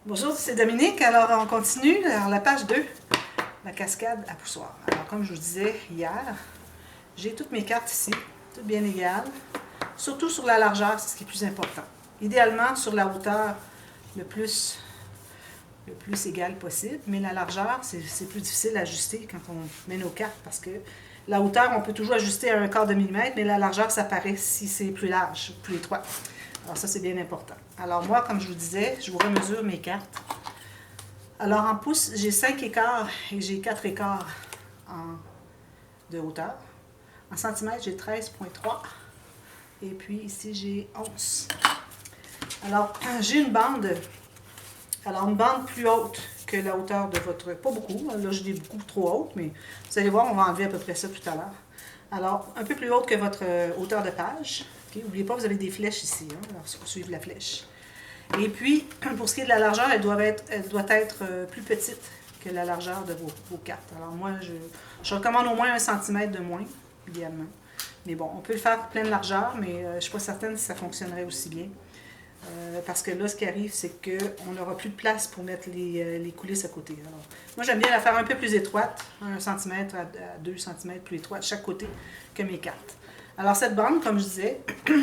Bonjour, c'est Dominique. Alors, on continue. Alors, la page 2, la cascade à poussoir. Alors, comme je vous disais hier, j'ai toutes mes cartes ici, toutes bien égales. Surtout sur la largeur, c'est ce qui est plus important. Idéalement, sur la hauteur, le plus égal possible. Mais la largeur, c'est plus difficile à ajuster quand on met nos cartes parce que la hauteur, on peut toujours ajuster à 1/4 de millimètre, mais la largeur, ça paraît si c'est plus large, plus étroit. Alors ça, c'est bien important. Alors moi, comme je vous disais, je vous remesure mes cartes. Alors en pouces, j'ai 5 écarts et j'ai 4 écarts de hauteur. En centimètres, j'ai 13,3. Et puis ici, j'ai 11. Alors, j'ai une bande. Alors, une bande plus haute que la hauteur de votre... Pas beaucoup, là j'ai des beaucoup trop hautes, mais vous allez voir, on va enlever à peu près ça tout à l'heure. Alors, un peu plus haute que votre hauteur de page. N'oubliez pas, vous avez des flèches ici, hein, alors suivre la flèche. Et puis, pour ce qui est de la largeur, elle doit être plus petite que la largeur de vos cartes. Alors moi, je recommande au moins 1 cm de moins, idéalement. Mais bon, on peut le faire pleine largeur, mais je ne suis pas certaine si ça fonctionnerait aussi bien. Parce que là, ce qui arrive, c'est qu'on n'aura plus de place pour mettre les coulisses à côté. Alors, moi, j'aime bien la faire un peu plus étroite, 1 cm à 2 cm plus étroite chaque côté que mes cartes. Alors, cette bande, comme je disais, que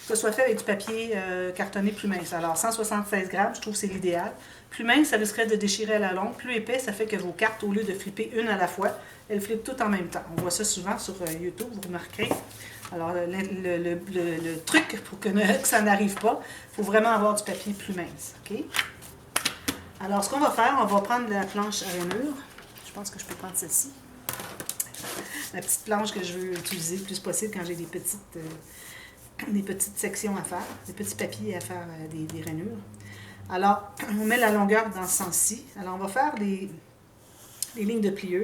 ce soit fait avec du papier cartonné plus mince. Alors, 176 grammes, je trouve que c'est l'idéal. Plus mince, ça risquerait de déchirer à la longue. Plus épais, ça fait que vos cartes, au lieu de flipper une à la fois, elles flippent toutes en même temps. On voit ça souvent sur YouTube, vous remarquerez. Alors, le truc pour que ça n'arrive pas, il faut vraiment avoir du papier plus mince. Okay? Alors, ce qu'on va faire, on va prendre la planche à rainure. Je pense que je peux prendre celle-ci. La petite planche que je veux utiliser le plus possible quand j'ai des petites sections à faire, des petits papiers à faire des rainures. Alors, on met la longueur dans ce sens-ci. Alors, on va faire les lignes de pliure.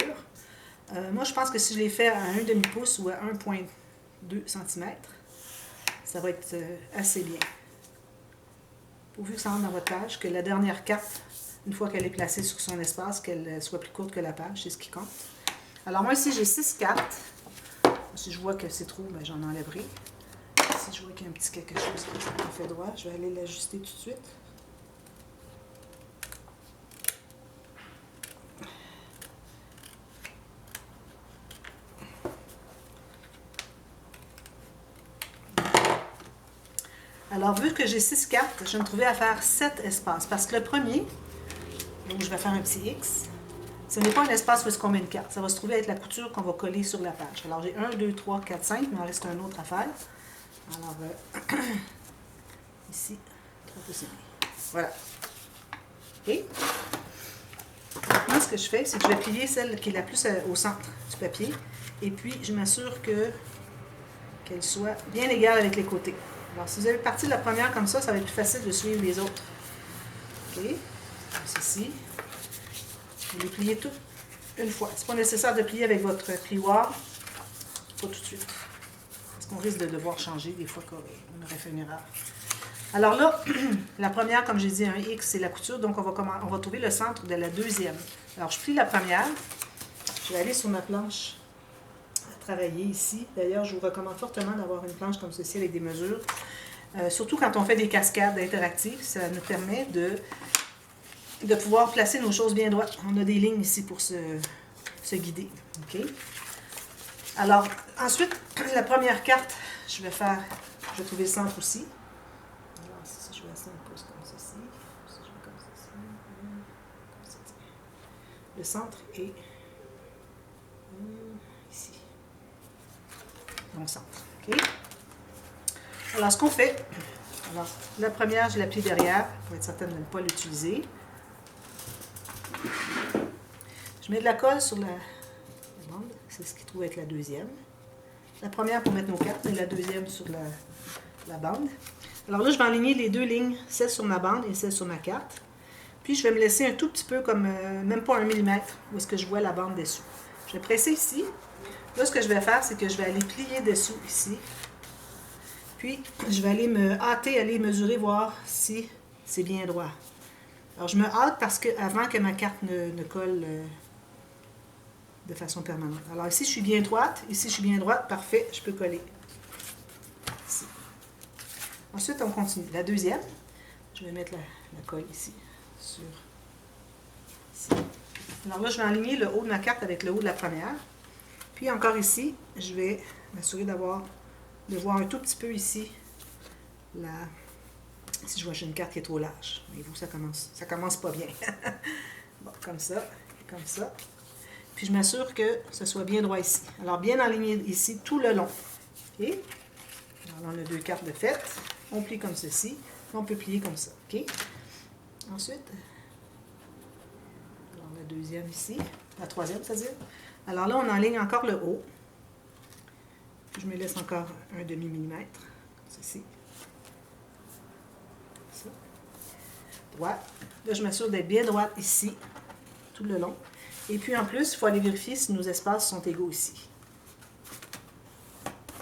Moi, je pense que si je les fais à 1 demi-pouce ou à 1,2 cm, ça va être assez bien. Pourvu que ça rentre dans votre page, que la dernière carte, une fois qu'elle est placée sur son espace, qu'elle soit plus courte que la page, c'est ce qui compte. Alors moi ici, j'ai 6 cartes. Si je vois que c'est trop, ben, j'en enlèverai. Si je vois qu'il y a un petit quelque chose qui est pas fait droit, je vais aller l'ajuster tout de suite. Alors, vu que j'ai 6 cartes, je vais me trouver à faire 7 espaces. Parce que le premier, donc je vais faire un petit X, ce n'est pas un espace où est-ce qu'on met une carte. Ça va se trouver être la couture qu'on va coller sur la page. Alors, j'ai 1, 2, 3, 4, 5, mais il m'en reste un autre à faire. Alors, ici, 3 pouces et demi. Voilà. OK? Maintenant, ce que je fais, c'est que je vais plier celle qui est la plus au centre du papier. Et puis, je m'assure qu'elle soit bien égale avec les côtés. Alors, si vous avez parti de la première comme ça va être plus facile de suivre les autres. OK? Ceci. Vous les pliez toutes une fois. Ce n'est pas nécessaire de plier avec votre plioir. Pas tout de suite. Parce qu'on risque de devoir changer des fois qu'on aurait fait une erreur. Alors là, la première, comme j'ai dit, un X, c'est la couture. Donc, on va trouver le centre de la deuxième. Alors, je plie la première. Je vais aller sur ma planche à travailler ici. D'ailleurs, je vous recommande fortement d'avoir une planche comme ceci avec des mesures. Surtout quand on fait des cascades interactives, ça nous permet de pouvoir placer nos choses bien droites. On a des lignes ici pour se guider. OK? Alors, ensuite, la première carte, je vais trouver le centre aussi. Alors, si je vais à 5 pouces comme ceci, si je vais comme ceci, comme ceci. Le centre est ici. Mon centre. OK? Alors, ce qu'on fait, alors, la première, je la plie derrière pour être certaine de ne pas l'utiliser. Je mets de la colle sur la bande, c'est ce qui trouve être la deuxième. La première pour mettre nos cartes et la deuxième sur la bande. Alors là, je vais aligner les deux lignes, celle sur ma bande et celle sur ma carte. Puis je vais me laisser un tout petit peu comme, même pas 1 mm, où est-ce que je vois la bande dessous. Je vais presser ici. Là, ce que je vais faire, c'est que je vais aller plier dessous ici. Puis, je vais aller me hâter, aller mesurer, voir si c'est bien droit. Alors, je me hâte parce que avant que ma carte ne colle de façon permanente. Alors, ici, je suis bien droite. Ici, je suis bien droite. Parfait, je peux coller. Ici. Ensuite, on continue. La deuxième, je vais mettre la colle ici. sur ici. Alors là, je vais aligner le haut de ma carte avec le haut de la première. Puis encore ici, je vais m'assurer de voir un tout petit peu ici, là, si je vois que j'ai une carte qui est trop large. Voyez-vous, ça commence pas bien. Bon, comme ça, Puis je m'assure que ce soit bien droit ici. Alors, bien aligné ici tout le long. OK? Alors, on a 2 cartes de fait. On plie comme ceci. On peut plier comme ça. OK? Ensuite, alors la deuxième ici. La troisième, c'est-à-dire. Alors là, on enligne encore le haut. Je me laisse encore un demi-millimètre. Ceci. Ça. Droite. Là, je m'assure d'être bien droite ici, tout le long. Et puis en plus, il faut aller vérifier si nos espaces sont égaux ici.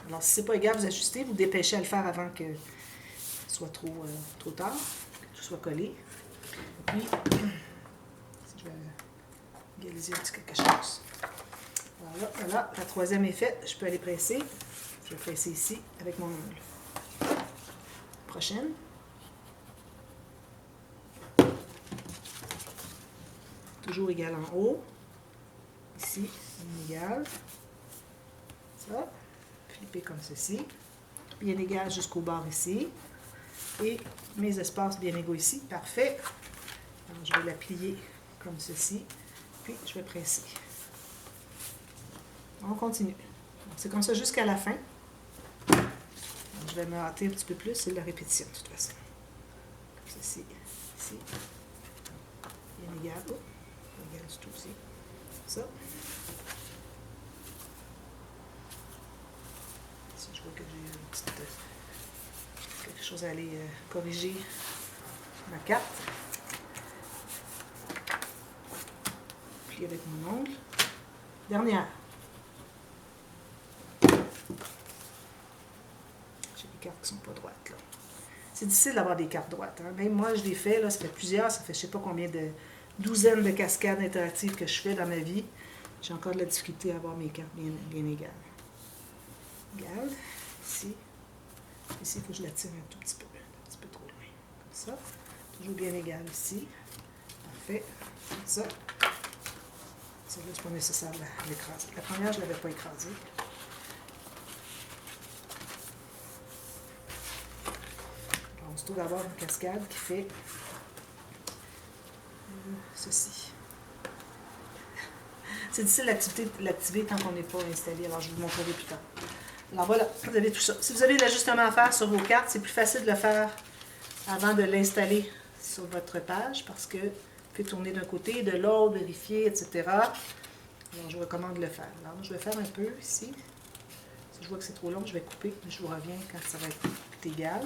Alors, si ce n'est pas égal, vous ajustez, vous dépêchez à le faire avant que ce soit trop tard, que tout soit collé. Puis, si je vais égaliser un petit quelque chose. Voilà, la troisième est faite. Je peux aller presser. Je vais presser ici avec mon ongle. Prochaine. Toujours égal en haut. Ici, égal. Ça. Flipper comme ceci. Bien égal jusqu'au bord ici. Et mes espaces bien égaux ici. Parfait. Alors, je vais la plier comme ceci. Puis, je vais presser. On continue. C'est comme ça jusqu'à la fin. Alors, je vais me hâter un petit peu plus. C'est de la répétition, de toute façon. Comme ceci. Ici. Bien égal. Oh, égal du tout aussi. Ça. Si je vois que j'ai quelque chose à aller corriger ma carte. Puis avec mon ongle. Dernière. J'ai des cartes qui ne sont pas droites, là. C'est difficile d'avoir des cartes droites. Hein? Même moi, je les fais, là, ça fait plusieurs, ça fait je ne sais pas combien de douzaines de cascades interactives que je fais dans ma vie. J'ai encore de la difficulté à avoir mes cartes bien égales. Égale, ici. Ici, il faut que je la tire un tout petit peu trop loin. Comme ça. Toujours bien égal ici. Parfait. Comme ça. Celle-là, c'est pas nécessaire de l'écraser. La première, je ne l'avais pas écrasée. On se trouve d'avoir une cascade qui fait ceci. C'est difficile de l'activer quand on n'est pas installé, alors je vous le montrerai plus tard. Alors voilà, vous avez tout ça. Si vous avez de l'ajustement à faire sur vos cartes, c'est plus facile de le faire avant de l'installer sur votre page parce que vous pouvez tourner d'un côté, de l'autre, vérifier, etc. Alors je vous recommande de le faire. Alors je vais faire un peu ici. Si je vois que c'est trop long, je vais couper. Je vous reviens quand ça va être égal.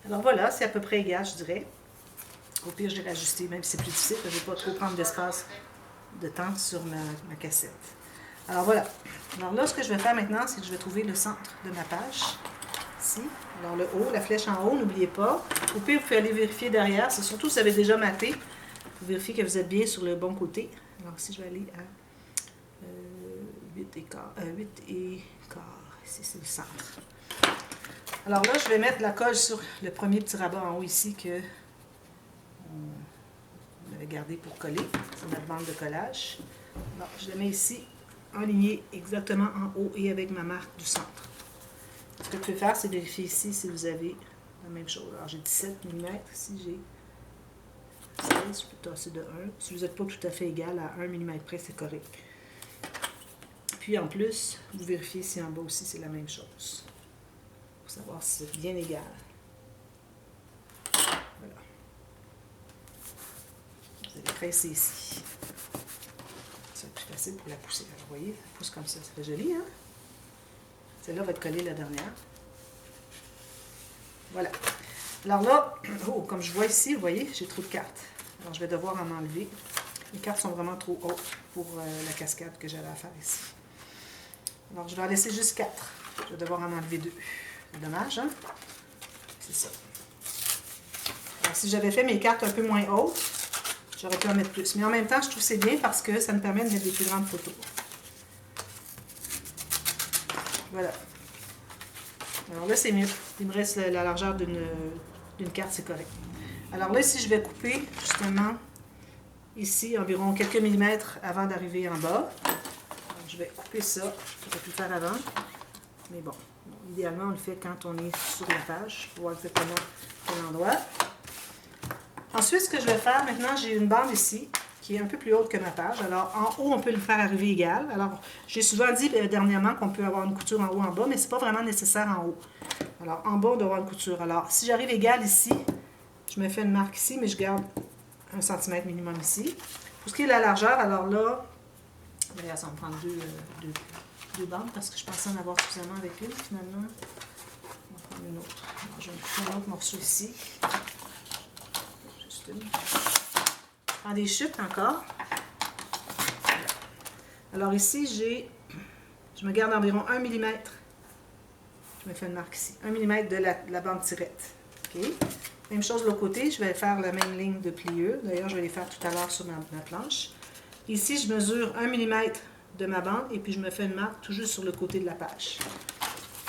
Alors voilà, c'est à peu près égal, je dirais. Au pire, je vais l'ajuster, même si c'est plus difficile, parce que je ne vais pas trop prendre d'espace de temps sur ma cassette. Alors voilà. Alors là, ce que je vais faire maintenant, c'est que je vais trouver le centre de ma page. Ici. Alors le haut, la flèche en haut, n'oubliez pas. Au pire, vous pouvez aller vérifier derrière. C'est surtout si vous avez déjà maté. Vous vérifiez que vous êtes bien sur le bon côté. Alors ici, je vais aller à 8 et quart. Ici, c'est le centre. Alors là, je vais mettre la colle sur le premier petit rabat en haut ici que on avait gardé pour coller. C'est notre bande de collage. Alors, je le mets ici, enligné exactement en haut et avec ma marque du centre. Ce que vous pouvez faire, c'est vérifier ici si vous avez la même chose. Alors, j'ai 17 mm. Ici, j'ai 16. Je peux tasser de 1. Si vous n'êtes pas tout à fait égal à 1 mm près, c'est correct. Puis, en plus, vous vérifiez si en bas aussi, c'est la même chose. savoir si c'est bien égal. Voilà. Vous allez presser ici. C'est plus facile pour la pousser. Alors, vous voyez, elle pousse comme ça. Ça fait joli, hein? Celle-là va être collée la dernière. Voilà. Alors là, oh, comme je vois ici, vous voyez, j'ai trop de cartes. Alors, je vais devoir en enlever. Les cartes sont vraiment trop hautes pour la cascade que j'avais à faire ici. Alors, je vais en laisser juste 4. Je vais devoir en enlever 2. C'est dommage, hein? C'est ça. Alors, si j'avais fait mes cartes un peu moins hautes, j'aurais pu en mettre plus. Mais en même temps, je trouve que c'est bien parce que ça me permet de mettre des plus grandes photos. Voilà. Alors là, c'est mieux. Il me reste la largeur d'une carte, c'est correct. Alors là, ici, je vais couper justement ici environ quelques millimètres avant d'arriver en bas. Alors, je vais couper ça. J'aurais pu le faire avant. Mais bon, idéalement, on le fait quand on est sur la page pour voir exactement quel endroit. Ensuite, ce que je vais faire maintenant, j'ai une bande ici qui est un peu plus haute que ma page. Alors, en haut, on peut le faire arriver égal. Alors, j'ai souvent dit dernièrement qu'on peut avoir une couture en haut, en bas, mais ce n'est pas vraiment nécessaire en haut. Alors, en bas, on doit avoir une couture. Alors, si j'arrive égal ici, je me fais une marque ici, mais je garde 1 cm minimum ici. Pour ce qui est de la largeur, alors là, d'ailleurs, ça va me prendre deux bandes parce que je pensais en avoir suffisamment avec une, finalement. On va prendre une autre. Alors, je vais prendre un autre morceau ici. Juste une. Je prends des chutes encore. Alors ici, je me garde environ 1 mm. Je me fais une marque ici. 1 mm de la bande tirette. OK? Même chose de l'autre côté, je vais faire la même ligne de pliure. D'ailleurs, je vais les faire tout à l'heure sur ma planche. Ici, je mesure 1 mm de ma bande et puis je me fais une marque tout juste sur le côté de la page.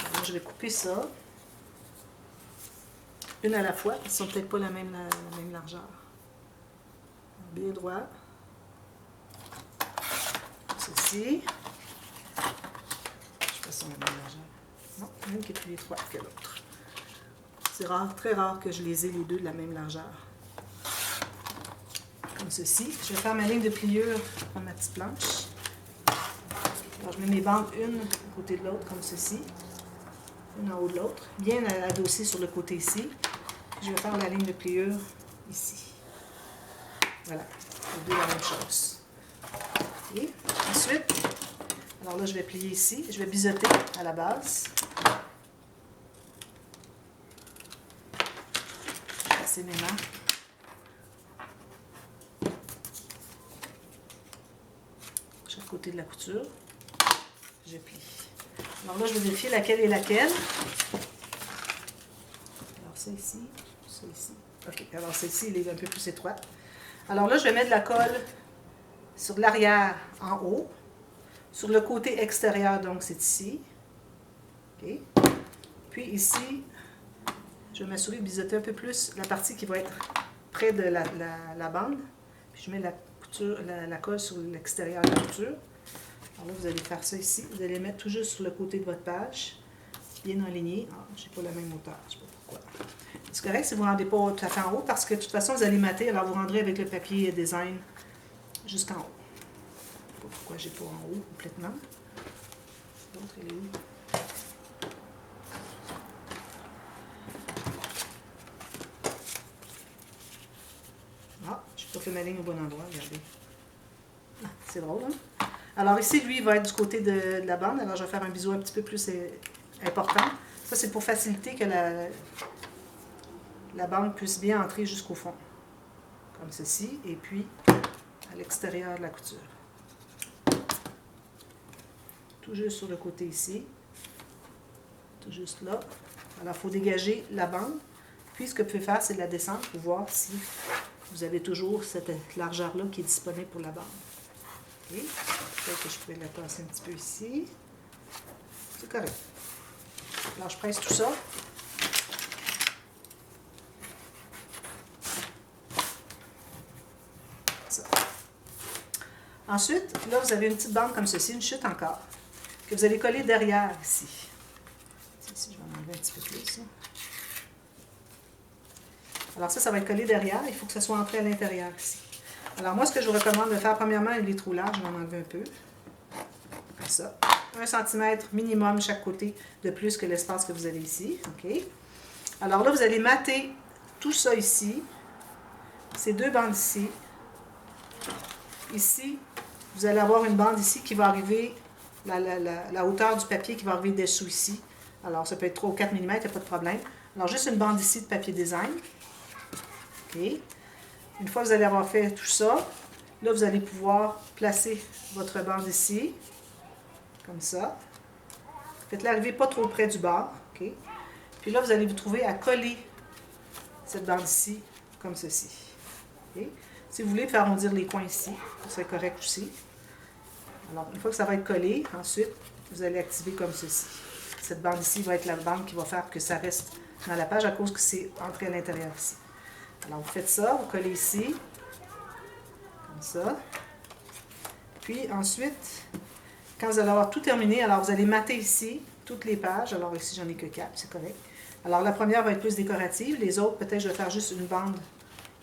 Alors, je vais couper ça. Une à la fois. Ils ne sont peut-être pas la même largeur. Bien droit. Ceci. Je sais pas si on a la même largeur. Non, une qui est plus étroite que l'autre. C'est rare, très rare que je les ai les deux de la même largeur. Comme ceci. Je vais faire ma ligne de pliure dans ma petite planche. Alors, je mets mes bandes une à côté de l'autre, comme ceci. Une en haut de l'autre. Bien adossée sur le côté ici. Je vais faire la ligne de pliure ici. Voilà. Les deux la même chose. Et ensuite, alors là, je vais plier ici. Je vais biseauter à la base. Je vais passer mes mains. Chaque côté de la couture. Je plie. Alors là, je vais vérifier laquelle est laquelle. Alors ça ici, ça ici. OK, alors celle-ci, elle est un peu plus étroite. Alors là, je vais mettre de la colle sur l'arrière en haut. Sur le côté extérieur, donc c'est ici. OK. Puis ici, je vais m'assurer de biseauter un peu plus la partie qui va être près de la bande. Puis je mets la colle sur l'extérieur de la couture. Alors là, vous allez faire ça ici. Vous allez mettre tout juste sur le côté de votre page, bien aligné. Ah, je n'ai pas la même hauteur, je ne sais pas pourquoi. C'est correct si vous ne rendez pas tout à fait en haut, parce que de toute façon, vous allez mater, alors vous rendrez avec le papier design jusqu'en haut. Je ne sais pas pourquoi je n'ai pas en haut complètement. L'autre, elle est où? Ah, je n'ai pas fait ma ligne au bon endroit, regardez. Ah, c'est drôle, hein? Alors ici, lui, il va être du côté de la bande. Alors, je vais faire un biseau un petit peu plus important. Ça, c'est pour faciliter que la bande puisse bien entrer jusqu'au fond. Comme ceci. Et puis, à l'extérieur de la couture. Tout juste sur le côté ici. Tout juste là. Alors, il faut dégager la bande. Puis, ce que vous pouvez faire, c'est de la descendre pour voir si vous avez toujours cette largeur-là qui est disponible pour la bande. Okay. Peut-être que je pourrais la passer un petit peu ici. C'est correct. Alors, je presse tout ça. Ça. Ensuite, là, vous avez une petite bande comme ceci, une chute encore, que vous allez coller derrière ici. Ici, je vais en enlever un petit peu plus. Là. Alors ça va être collé derrière. Il faut que ça soit entré à l'intérieur ici. Alors moi, ce que je vous recommande de faire, premièrement, il est trop large, je vais en enlever un peu. Comme ça. 1 cm minimum chaque côté de plus que l'espace que vous avez ici. OK? Alors là, vous allez mater tout ça ici, ces deux bandes ici. Ici, vous allez avoir une bande ici qui va arriver, la hauteur du papier qui va arriver dessous ici. Alors, ça peut être 3 ou 4 mm, il n'y a pas de problème. Alors, juste une bande ici de papier design. OK? Une fois que vous allez avoir fait tout ça, là, vous allez pouvoir placer votre bande ici, comme ça. Faites-la arriver pas trop près du bord. OK? Puis là, vous allez vous trouver à coller cette bande ici, comme ceci. OK? Si vous voulez faire arrondir les coins ici, ça serait correct aussi. Alors, une fois que ça va être collé, ensuite, vous allez activer comme ceci. Cette bande ici va être la bande qui va faire que ça reste dans la page à cause que c'est entré à l'intérieur ici. Alors, vous faites ça, vous collez ici, comme ça. Puis ensuite, quand vous allez avoir tout terminé, alors vous allez mater ici toutes les pages. Alors ici, j'en ai que 4, c'est correct. Alors, la première va être plus décorative. Les autres, peut-être, je vais faire juste une bande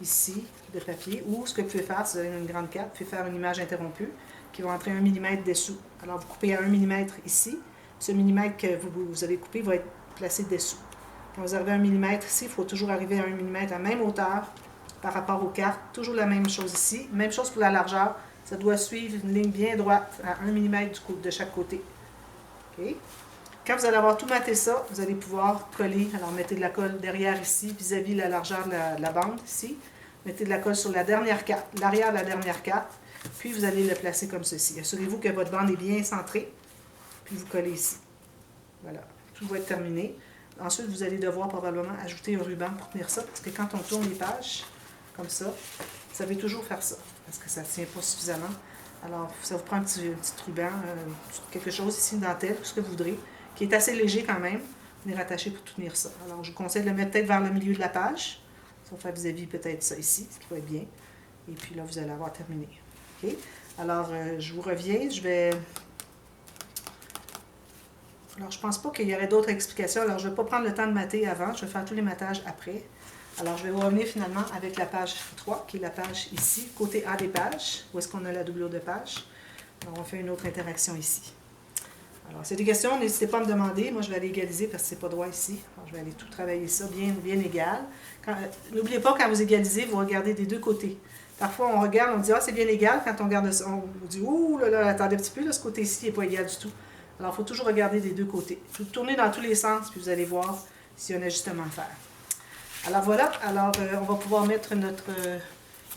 ici de papier. Ou ce que vous pouvez faire, si vous avez une grande carte, vous pouvez faire une image interrompue qui va entrer 1 mm dessous. Alors, vous coupez à 1 mm ici. Ce millimètre que vous avez coupé va être placé dessous. Quand vous arrivez à 1 mm ici, il faut toujours arriver à 1 mm à la même hauteur par rapport aux cartes. Toujours la même chose ici. Même chose pour la largeur. Ça doit suivre une ligne bien droite à 1 mm de chaque côté. OK? Quand vous allez avoir tout maté ça, vous allez pouvoir coller. Alors, mettez de la colle derrière ici, vis-à-vis la largeur de la bande ici. Mettez de la colle sur la dernière carte, l'arrière de la dernière carte. Puis, vous allez le placer comme ceci. Assurez-vous que votre bande est bien centrée. Puis, vous collez ici. Voilà. Tout va être terminé. Ensuite, vous allez devoir probablement ajouter un ruban pour tenir ça. Parce que quand on tourne les pages, comme ça, vous savez toujours faire ça. Parce que ça ne tient pas suffisamment. Alors, ça vous prend un petit ruban, quelque chose ici, une dentelle, tout ce que vous voudrez, qui est assez léger quand même. Venir attacher pour tout tenir ça. Alors, je vous conseille de le mettre peut-être vers le milieu de la page. Ça va faire vis-à-vis peut-être ça ici, ce qui va être bien. Et puis là, vous allez avoir terminé. OK? Alors, je vous reviens. Alors, je ne pense pas qu'il y aurait d'autres explications. Alors, je ne vais pas prendre le temps de mater avant. Je vais faire tous les matages après. Alors, je vais vous revenir finalement avec la page 3, qui est la page ici, côté A des pages, où est-ce qu'on a la doublure de page. Alors, on fait une autre interaction ici. Alors, c'est des questions, n'hésitez pas à me demander. Moi, je vais aller égaliser parce que c'est pas droit ici. Alors, je vais aller tout travailler ça bien égal. N'oubliez pas, quand vous égalisez, vous regardez des deux côtés. Parfois, on regarde, on dit « Ah, c'est bien égal ». Quand on regarde ça, on dit « Ouh, là, attendez un petit peu, là, ce côté-ci n'est pas égal du tout ». Alors, il faut toujours regarder des deux côtés. Vous tournez dans tous les sens, puis vous allez voir s'il y a un ajustement à faire. Alors, voilà. Alors, on va pouvoir mettre notre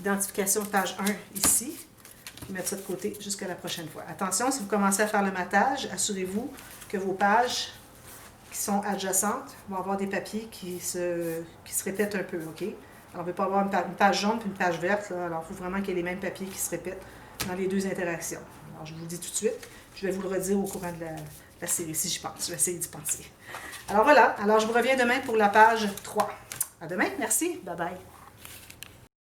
identification de page 1 ici. Puis mettre ça de côté jusqu'à la prochaine fois. Attention, si vous commencez à faire le matage, assurez-vous que vos pages qui sont adjacentes vont avoir des papiers qui se répètent un peu, OK? Alors, on ne veut pas avoir une page jaune et une page verte. Là. Alors, il faut vraiment qu'il y ait les mêmes papiers qui se répètent dans les deux interactions. Alors, je vous le dis tout de suite. Je vais vous le redire au courant de la série, si je pense. Je vais essayer d'y penser. Alors, voilà. Alors, je vous reviens demain pour la page 3. À demain. Merci. Bye bye.